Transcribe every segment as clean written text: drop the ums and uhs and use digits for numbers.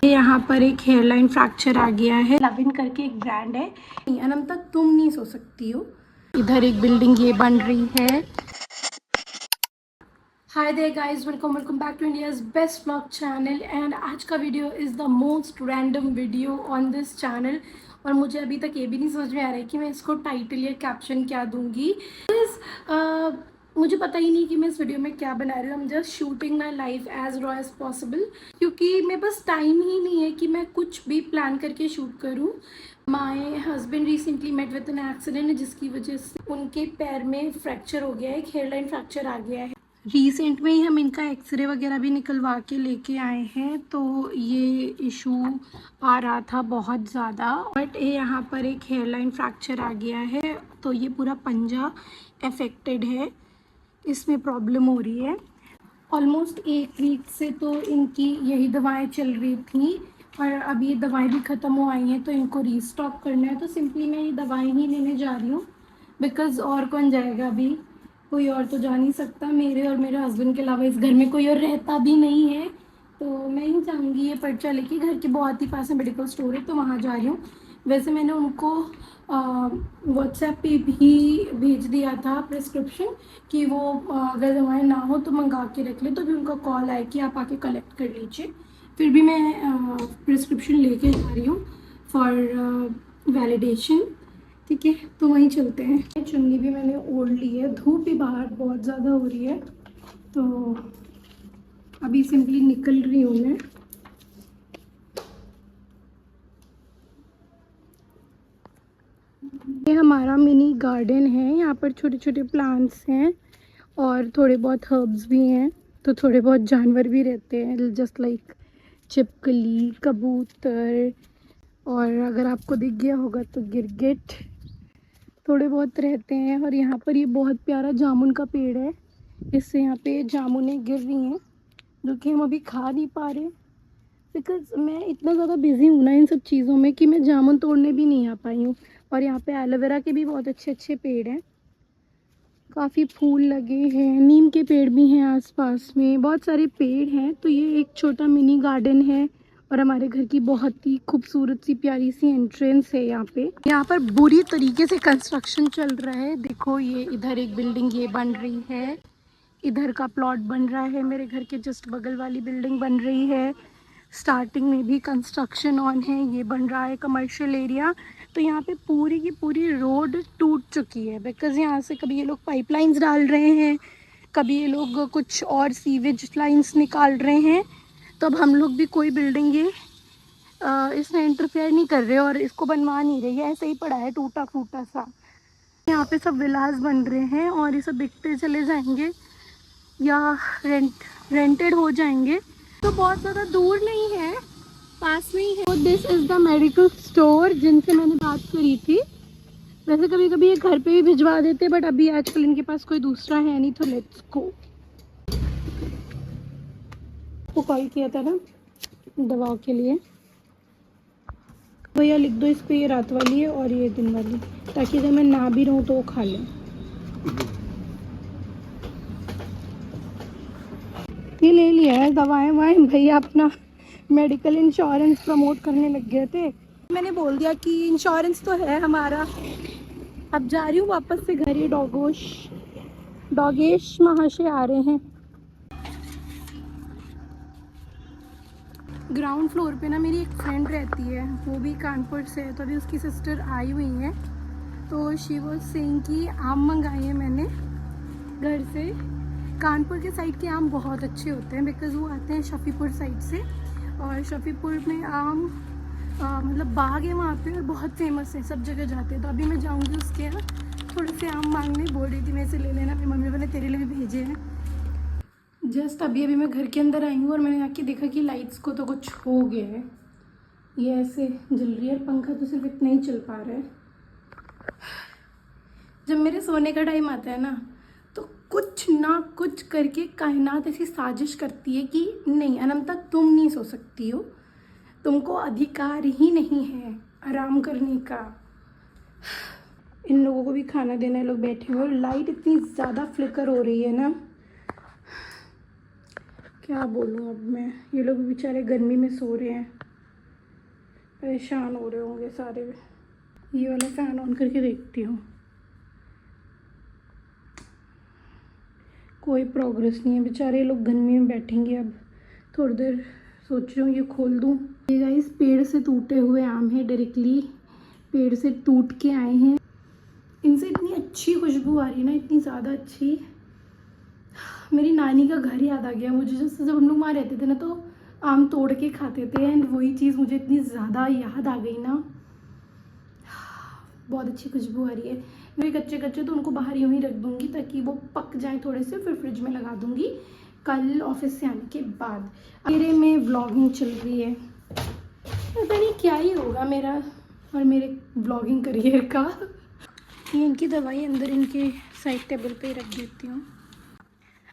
यहाँ पर एक हेयरलाइन फ्रैक्चर आ गया है। लविन करके एक ब्रांड है। अनंता तुम नहीं सो सकती हो। इधर एक बिल्डिंग ये बन रही है। Hi there guys, welcome back to India's best vlog channel. And आज का video is the most random video on this channel. और मुझे अभी तक ये भी नहीं समझ में आ रहा है कि मैं इसको टाइटल या कैप्शन क्या दूंगी। मुझे पता ही नहीं कि मैं इस वीडियो में क्या बना रही हूँ। I am just shooting my life as raw as possible, क्योंकि मेरे पास टाइम ही नहीं है कि मैं कुछ भी प्लान करके शूट करूँ। My husband recently met with an accident, जिसकी वजह से उनके पैर में फ्रैक्चर हो गया है, एक हेयरलाइन फ्रैक्चर आ गया है। रिसेंट में ही हम इनका एक्सरे वगैरह भी निकलवा के लेके आए हैं। तो ये इशू आ रहा था बहुत ज़्यादा, बट यहाँ पर एक हेयरलाइन फ्रैक्चर आ गया है। तो ये पूरा पंजा अफेक्टेड है, इसमें प्रॉब्लम हो रही है। ऑलमोस्ट एक वीक से तो इनकी यही दवाएं चल रही थी, और अभी ये दवाएं भी ख़त्म हो आई हैं, तो इनको रीस्टॉक करना है। तो सिंपली मैं ये दवाएं ही लेने जा रही हूँ, बिकॉज़ और कौन जाएगा, अभी कोई और तो जा नहीं सकता। मेरे और मेरे हस्बैंड के अलावा इस घर में कोई और रहता भी नहीं है। तो मैं ही चाहूँगी ये पर्चा लेके, घर के बहुत ही पास में मेडिकल स्टोर है, तो वहाँ जा रही हूँ। वैसे मैंने उनको व्हाट्सएप पे भी भेज दिया था प्रिस्क्रिप्शन कि वो अगर दवाएं ना हो तो मंगा के रख ले। तो भी उनका कॉल आया कि आप आके कलेक्ट कर लीजिए। फिर भी मैं प्रिस्क्रिप्शन लेके जा रही हूँ फॉर वैलिडेशन। ठीक है, तो वहीं चलते हैं। चुन्नी भी मैंने ओढ़ ली है, धूप भी बाहर बहुत ज़्यादा हो रही है, तो अभी सिंपली निकल रही हूँ मैं। ये हमारा मिनी गार्डन है। यहाँ पर छोटे छोटे प्लांट्स हैं और थोड़े बहुत हर्ब्स भी हैं। तो थोड़े बहुत जानवर भी रहते हैं, जस्ट लाइक छिपकली, कबूतर, और अगर आपको दिख गया होगा तो गिरगिट थोड़े बहुत रहते हैं। और यहाँ पर ये बहुत प्यारा जामुन का पेड़ है, इससे यहाँ पे जामुनें गिर रही हैं, जो कि हम अभी खा नहीं पा रहे, बिकॉज़ मैं इतना ज़्यादा बिजी हूँ ना इन सब चीज़ों में कि मैं जामुन तोड़ने भी नहीं आ पाई हूँ। और यहाँ पे एलोवेरा के भी बहुत अच्छे अच्छे पेड़ हैं, काफ़ी फूल लगे हैं, नीम के पेड़ भी हैं आसपास में, बहुत सारे पेड़ हैं। तो ये एक छोटा मिनी गार्डन है और हमारे घर की बहुत ही खूबसूरत सी प्यारी सी एंट्रेंस है। यहाँ पर बुरी तरीके से कंस्ट्रक्शन चल रहा है। देखो, ये इधर एक बिल्डिंग ये बन रही है, इधर का प्लॉट बन रहा है, मेरे घर के जस्ट बगल वाली बिल्डिंग बन रही है। स्टार्टिंग में भी कंस्ट्रक्शन ऑन है, ये बन रहा है कमर्शियल एरिया। तो यहाँ पे पूरी की पूरी रोड टूट चुकी है, बिकॉज़ यहाँ से कभी ये लोग पाइपलाइंस डाल रहे हैं, कभी ये लोग कुछ और सीवेज लाइंस निकाल रहे हैं। तो अब हम लोग भी कोई बिल्डिंग ये इसमें इंटरफेयर नहीं कर रहे और इसको बनवा नहीं रहे, ये ऐसे ही पड़ा है टूटा फूटा सा। यहाँ पे सब विलास बन रहे हैं और ये सब बिकते चले जाएंगे या रेंटेड हो जाएंगे। तो बहुत ज़्यादा दूर नहीं है, पास में ही है। तो this is the medical store जिनसे मैंने बात करी थी। वैसे कभी कभी ये घर पे भी भिजवा देते, बट अभी आजकल इनके पास कोई दूसरा है नहीं, तो लेट्स गो। वो कॉल किया था ना दवाओं के लिए, भैया लिख दो इस पे, ये रात वाली है और ये दिन वाली, ताकि अगर मैं ना भी रहूँ तो वो खा लें। ये ले लिया है दवाएं वाएं, भैया अपना मेडिकल इंश्योरेंस प्रमोट करने लग गए थे। मैंने बोल दिया कि इंश्योरेंस तो है हमारा। अब जा रही हूँ वापस से घर। ये डॉगेश महाशय आ रहे हैं। ग्राउंड फ्लोर पे ना मेरी एक फ्रेंड रहती है, वो भी कानपुर से है। तो अभी उसकी सिस्टर आई हुई है, तो शी वाज सेइंग कि आम मंगाए हैं मैंने घर से। कानपुर के साइड के आम बहुत अच्छे होते हैं, बिकॉज़ वो आते हैं शफीपुर साइड से, और शफीपुर में आम मतलब बाग है वहाँ पे और बहुत फेमस है, सब जगह जाते हैं। तो अभी मैं जाऊँगी उसके यहाँ थोड़े से आम मांगने, बोल रही थी मेरे से ले लेना, मेरी मम्मी ने तेरे लिए भी भेजे हैं। जस्ट अभी मैं घर के अंदर आई हूँ और मैंने आके देखा कि लाइट्स को तो कुछ हो गया है, ये ऐसे जल रही है। पंखा तो सिर्फ इतना ही चल पा रहा है। जब मेरे सोने का टाइम आता है ना, तो कुछ ना कुछ करके कायनात ऐसी साजिश करती है कि नहीं अनंता तुम नहीं सो सकती हो, तुमको अधिकार ही नहीं है आराम करने का। इन लोगों को भी खाना देना है, लोग बैठे हुए और लाइट इतनी ज़्यादा फ्लिकर हो रही है ना, क्या बोलूँ अब मैं। ये लोग बेचारे गर्मी में सो रहे हैं। परेशान हो रहे होंगे सारे। ये वाला फ़ैन ऑन करके देखती हूँ, कोई प्रोग्रेस नहीं है। बेचारे लोग गर्मी में बैठेंगे। अब थोड़ी देर सोच रही हूँ ये खोल दूँ। ये गाइस पेड़ से टूटे हुए आम है, डायरेक्टली पेड़ से टूट के आए हैं। इनसे इतनी अच्छी खुशबू आ रही है ना, इतनी ज़्यादा अच्छी। मेरी नानी का घर याद आ गया मुझे। जैसे जब हम लोग वहाँ रहते थे ना, तो आम तोड़ के खाते थे, एंड वही चीज़ मुझे इतनी ज़्यादा याद आ गई ना। बहुत अच्छी खुशबू आ रही है। मेरे कच्चे कच्चे तो उनको बाहर यूँ ही रख दूँगी ताकि वो पक जाए थोड़े से, फिर फ्रिज में लगा दूँगी कल ऑफिस से आने के बाद। मेरे में व्लॉगिंग चल रही है, पता नहीं क्या ही होगा मेरा और मेरे व्लॉगिंग करियर का। ये इनकी दवाई अंदर इनके साइड टेबल पे ही रख देती हूँ।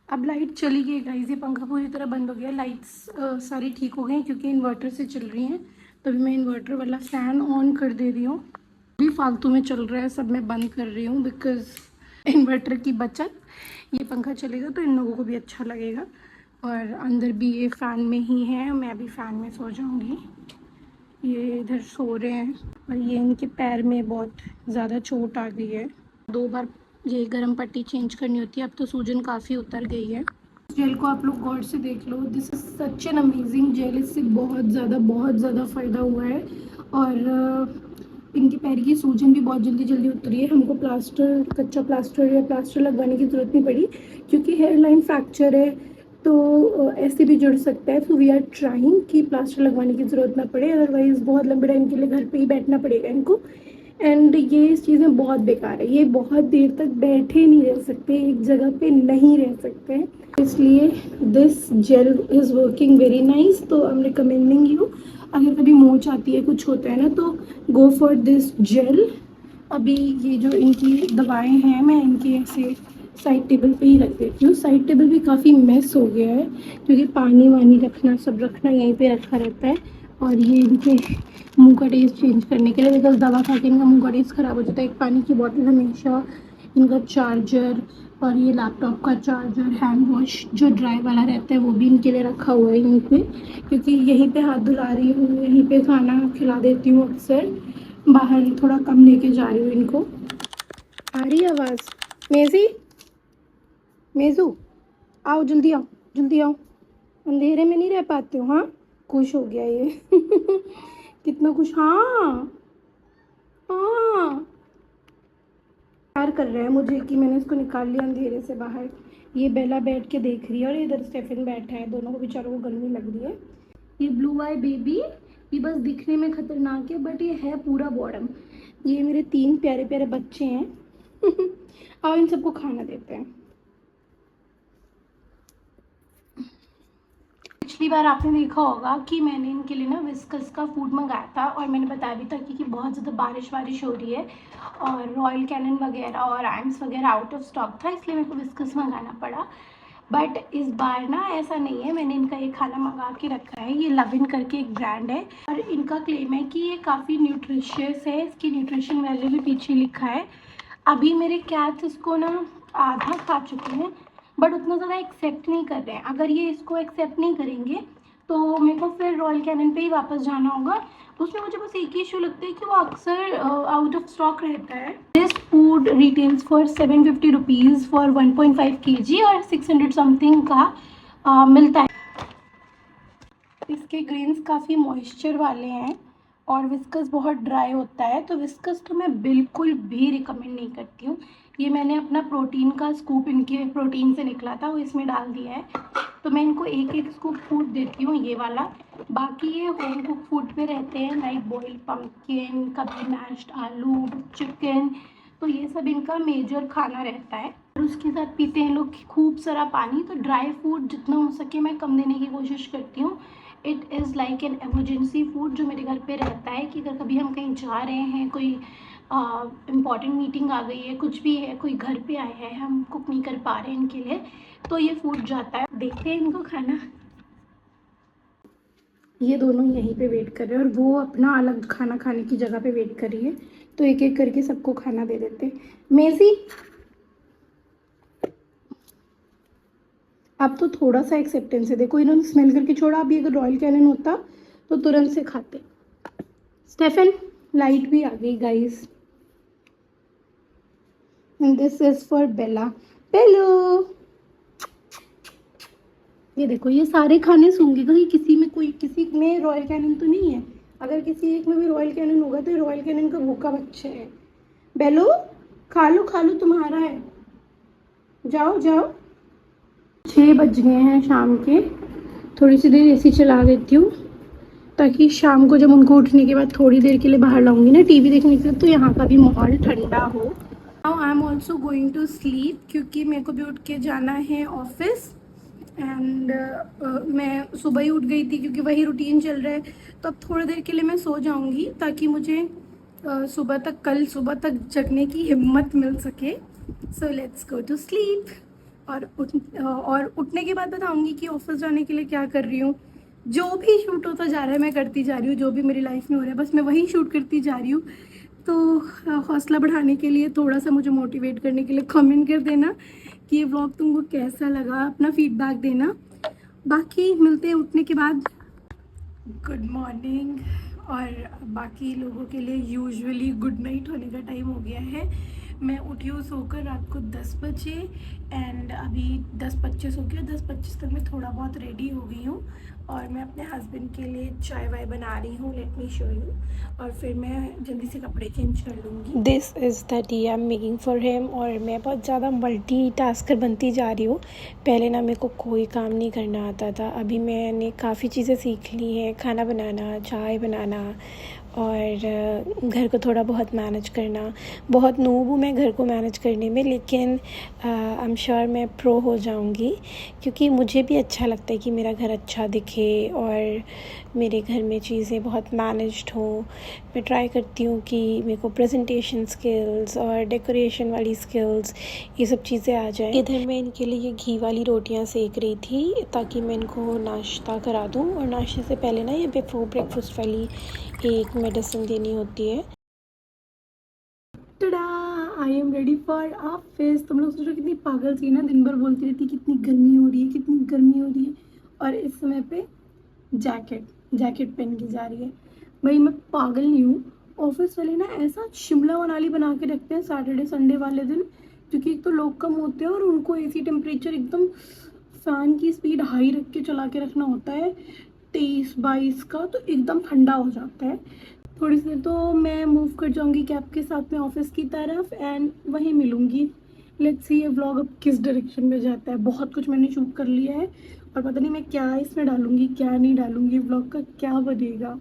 अब लाइट चली गई गाइस, ये पंखा पूरी तरह बंद हो गया। लाइट्स सारी ठीक हो गई क्योंकि इन्वर्टर से चल रही हैं। तभी मैं इन्वर्टर वाला फ़ैन ऑन कर दे रही हूँ। भी फालतू में चल रहा है, सब मैं बंद कर रही हूँ बिकॉज़ इन्वर्टर की बचत। ये पंखा चलेगा तो इन लोगों को भी अच्छा लगेगा। और अंदर भी ये फ़ैन में ही है, मैं भी फ़ैन में सो जाऊँगी। ये इधर सो रहे हैं और ये इनके पैर में बहुत ज़्यादा चोट आ गई है। 2 बार ये गर्म पट्टी चेंज करनी होती है। अब तो सूजन काफ़ी उतर गई है। इस जेल को आप लोग गौर से देख लो, this is such an amazing gel. इससे बहुत ज़्यादा फ़ायदा हुआ है। और इनके पैर की सूजन भी बहुत जल्दी उतरी है। हमको प्लास्टर, कच्चा प्लास्टर या प्लास्टर लगवाने की ज़रूरत नहीं पड़ी क्योंकि हेयर लाइन फ्रैक्चर है, तो ऐसे भी जुड़ सकता है। तो वी आर ट्राइंग कि प्लास्टर लगवाने की ज़रूरत ना पड़े, अदरवाइज़ बहुत लंबे टाइम के लिए घर पे ही बैठना पड़ेगा इनको। एंड ये चीज़ें बहुत बेकार है, ये बहुत देर तक बैठे नहीं रह सकते, एक जगह पे नहीं रह सकते हैं। इसलिए this jail is working very nice. तो आई एम रिकमेंडिंग यू, अगर कभी मोच आती है, कुछ होता है ना, तो गो फॉर दिस जेल। अभी ये जो इनकी दवाएं हैं, मैं इनके ऐसे साइड टेबल पे ही रख देती हूँ। साइड टेबल भी काफ़ी मेस हो गया है क्योंकि पानी वानी रखना, सब रखना यहीं पे रखा रहता है। और ये इनके मुंह का टेस्ट चेंज करने के लिए, बिकॉज दवा खा के इनका मुंह का टेस्ट ख़राब हो जाता है। एक पानी की बॉटल हमेशा, इनका चार्जर, और ये लैपटॉप का चार्जर, हैंड वॉश जो ड्राई वाला रहता है वो भी इनके लिए रखा हुआ है यहीं पे, क्योंकि यहीं पे हाथ धुला रही हूँ, यहीं पे खाना खिला देती हूँ अक्सर। बाहर थोड़ा कम लेके जा रही हूँ इनको। आ रही है आवाज़? मेज़ी, मेज़ू, आओ जल्दी, आओ जल्दी आओ, अंधेरे में नहीं रह पाते हो। हाँ, खुश हो गया ये कितना खुश। हाँ हाँ, प्यार कर रहा है मुझे कि मैंने इसको निकाल लिया अंधेरे से बाहर। ये बेला बैठ के देख रही है और इधर स्टेफन बैठा है। दोनों को बेचारों को गर्मी लग रही है। ये ब्लू आई बेबी, ये बस दिखने में खतरनाक है बट ये है पूरा बॉडम। ये मेरे 3 प्यारे प्यारे बच्चे हैं आओ इन सबको खाना देते हैं। पिछली बार आपने देखा होगा कि मैंने इनके लिए ना विस्कस का फूड मंगाया था और मैंने बताया भी था कि बहुत ज़्यादा बारिश हो रही है और रॉयल कैनन वगैरह और आइम्स वगैरह आउट ऑफ स्टॉक था, इसलिए मेरे को विस्कस मंगाना पड़ा। बट इस बार ना ऐसा नहीं है, मैंने इनका ये खाना मंगा के रखा है। ये लविन करके एक ब्रांड है और इनका क्लेम है कि ये काफ़ी न्यूट्रिशियस है, इसकी न्यूट्रिशन वैल्यू भी पीछे लिखा है। अभी मेरे कैट्स इसको ना आधा खा चुके हैं बट उतना ज़्यादा एक्सेप्ट नहीं कर रहे हैं। अगर ये इसको एक्सेप्ट नहीं करेंगे तो मेरे को फिर रॉयल कैनन पे ही वापस जाना होगा। उसमें मुझे बस एक ही इशू लगता है कि वो अक्सर आउट ऑफ स्टॉक रहता है। This food retails for 750 rupees for 1.5 kg और 600 समथिंग का मिलता है। इसके ग्रेन्स काफ़ी मॉइस्चर वाले हैं और विस्कस बहुत ड्राई होता है, तो विस्कस तो मैं बिल्कुल भी रिकमेंड नहीं करती हूँ। ये मैंने अपना प्रोटीन का स्कूप इनके प्रोटीन से निकला था वो इसमें डाल दिया है, तो मैं इनको एक एक स्कूप फूड देती हूँ ये वाला। बाकी ये होम कुक फूड पे रहते हैं, लाइक बॉइल्ड पम्पकिन, कभी मैश्ड आलू, चिकन, तो ये सब इनका मेजर खाना रहता है। और उसके साथ पीते हैं लोग खूब सारा पानी। तो ड्राई फूड जितना हो सके मैं कम देने की कोशिश करती हूँ। It is like an emergency food जो मेरे घर पे रहता है कि अगर कभी हम कहीं जा रहे हैं, कोई इम्पॉर्टेंट मीटिंग आ गई है, कुछ भी है, कोई घर पे आया है, हम कुक नहीं कर पा रहे हैं इनके लिए, तो ये फूड जाता है। देखते हैं इनको खाना। ये दोनों यहीं पे वेट कर रहे हैं और वो अपना अलग खाना खाने की जगह पे वेट कर रही है, तो एक एक करके सबको खाना दे देते हैं। मेज़ी, अब तो थोड़ा सा एक्सेप्टेंस है। देखो इन्होंने स्मेल करके छोड़ा, अभी अगर रॉयल कैनन होता तो तुरंत से खाते। स्टेफन, लाइट भी आ गई guys. And this is for Bella. बेलो, ये देखो, ये सारे खाने सूंघेगा कि किसी में कोई, किसी में रॉयल कैनिन तो नहीं है। अगर किसी एक में भी रॉयल कैनिन होगा तो ये रॉयल कैनिन का भूखा बच्चा है। बेलो, खा लो, तुम्हारा है, जाओ जाओ। 6 बज गए हैं शाम के। थोड़ी सी देर एसी चला देती हूँ ताकि शाम को जब उनको उठने के बाद थोड़ी देर के लिए बाहर लाऊंगी ना टीवी देखने के लिए, तो यहाँ का भी माहौल ठंडा हो। Now I am also going to sleep क्योंकि मेरे को भी उठ के जाना है ऑफिस। एंड मैं सुबह ही उठ गई थी क्योंकि वही रूटीन चल रहा है। तो अब थोड़ी देर के लिए मैं सो जाऊंगी ताकि मुझे कल सुबह तक जगने की हिम्मत मिल सके। So let's go to sleep. और उठने के बाद बताऊंगी कि ऑफिस जाने के लिए क्या कर रही हूँ। जो भी शूट होता जा रहा है मैं करती जा रही हूँ, जो भी मेरी लाइफ में हो रहा है बस मैं वही शूट करती जा रही हूँ। तो हौसला बढ़ाने के लिए, थोड़ा सा मुझे मोटिवेट करने के लिए कमेंट कर देना कि ये व्लॉग तुमको कैसा लगा, अपना फीडबैक देना। बाकी मिलते हैं उठने के बाद। Good morning. और बाकी लोगों के लिए यूजुअली गुड नाइट होने का टाइम हो गया है। मैं उठी हूँ सोकर रात को 10 बजे एंड अभी 10:25 हो गया। 10:25 तक मैं थोड़ा बहुत रेडी हो गई हूँ और मैं अपने हस्बैंड के लिए चाय वाय बना रही हूँ। Let me show you. और फिर मैं जल्दी से कपड़े चेंज कर लूँगी। This is the T I am making for him. और मैं बहुत ज़्यादा मल्टीटास्कर बनती जा रही हूँ। पहले ना मेरे को कोई काम नहीं करना आता था, अभी मैंने काफ़ी चीज़ें सीख ली हैं, खाना बनाना, चाय बनाना और घर को थोड़ा बहुत मैनेज करना। बहुत नूब हूँ मैं घर को मैनेज करने में, लेकिन आई एम श्योर मैं प्रो हो जाऊँगी क्योंकि मुझे भी अच्छा लगता है कि मेरा घर अच्छा दिखे और मेरे घर में चीज़ें बहुत मैनेज्ड हों। मैं ट्राई करती हूँ कि मेरे को प्रेजेंटेशन स्किल्स और डेकोरेशन वाली स्किल्स, ये सब चीज़ें आ जाएं। इधर मैं इनके लिए ये घी वाली रोटियां सेक रही थी ताकि मैं इनको नाश्ता करा दूँ। और नाश्ते से पहले ना ये बिफोर ब्रेकफास्ट वाली एक मेडिसिन देनी होती है। Tada, I am ready for office. तुम लोग सोचो कितनी पागल सी ना, दिन भर बोलती रहती कितनी गर्मी हो रही है, कितनी गर्मी हो रही है, और इस समय पे जैकेट पहन के जा रही है। भाई मैं पागल नहीं हूँ। ऑफिस वाले ना ऐसा शिमला मनाली बना के रखते हैं सैटरडे संडे वाले दिन, क्योंकि एक तो लोग कम होते हैं और उनको एसी टेम्परेचर एकदम फैन की स्पीड हाई रख के चला के रखना होता है 23-22 का, तो एकदम ठंडा हो जाता है। थोड़ी सी तो मैं मूव कर जाऊंगी कैब के साथ में ऑफिस की तरफ एंड वहीं मिलूंगी। लेट्स सी ये व्लॉग अब किस डायरेक्शन में जाता है। बहुत कुछ मैंने शूट कर लिया है और पता नहीं मैं क्या इसमें डालूंगी क्या नहीं डालूंगी, व्लॉग का क्या बनेगा।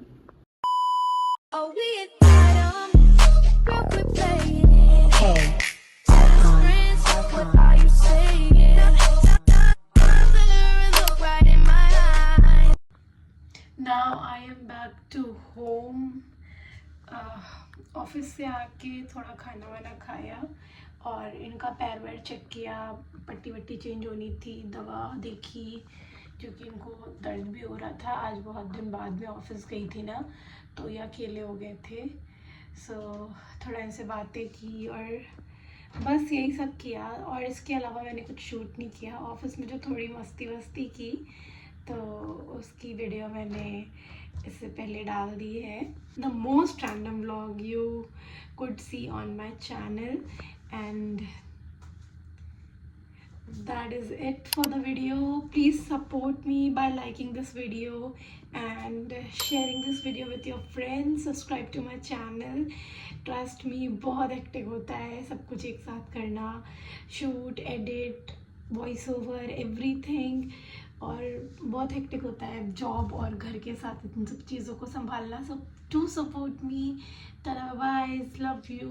Now I am back to home. Office से आके थोड़ा खाना वाना खाया और इनका पैर वैर चेक किया, पट्टी वट्टी चेंज होनी थी, दवा देखी क्योंकि इनको दर्द भी हो रहा था। आज बहुत दिन बाद में ऑफिस गई थी ना, तो ये अकेले हो गए थे। सो थोड़ा इनसे बातें की और बस यही सब किया। और इसके अलावा मैंने कुछ शूट नहीं किया। ऑफिस में जो थोड़ी मस्ती वस्ती की तो उसकी वीडियो मैंने इससे पहले डाल दी है। The most random vlog you could see on my channel and that is it for the video. Please support me by liking this video and sharing this video with your friends. Subscribe to my channel. Trust me, बहुत hectic होता है सब कुछ एक साथ करना, shoot, edit, voice over, everything, और बहुत हेक्टिक होता है जॉब और घर के साथ इन सब चीज़ों को संभालना। So to support me. Bye, love you.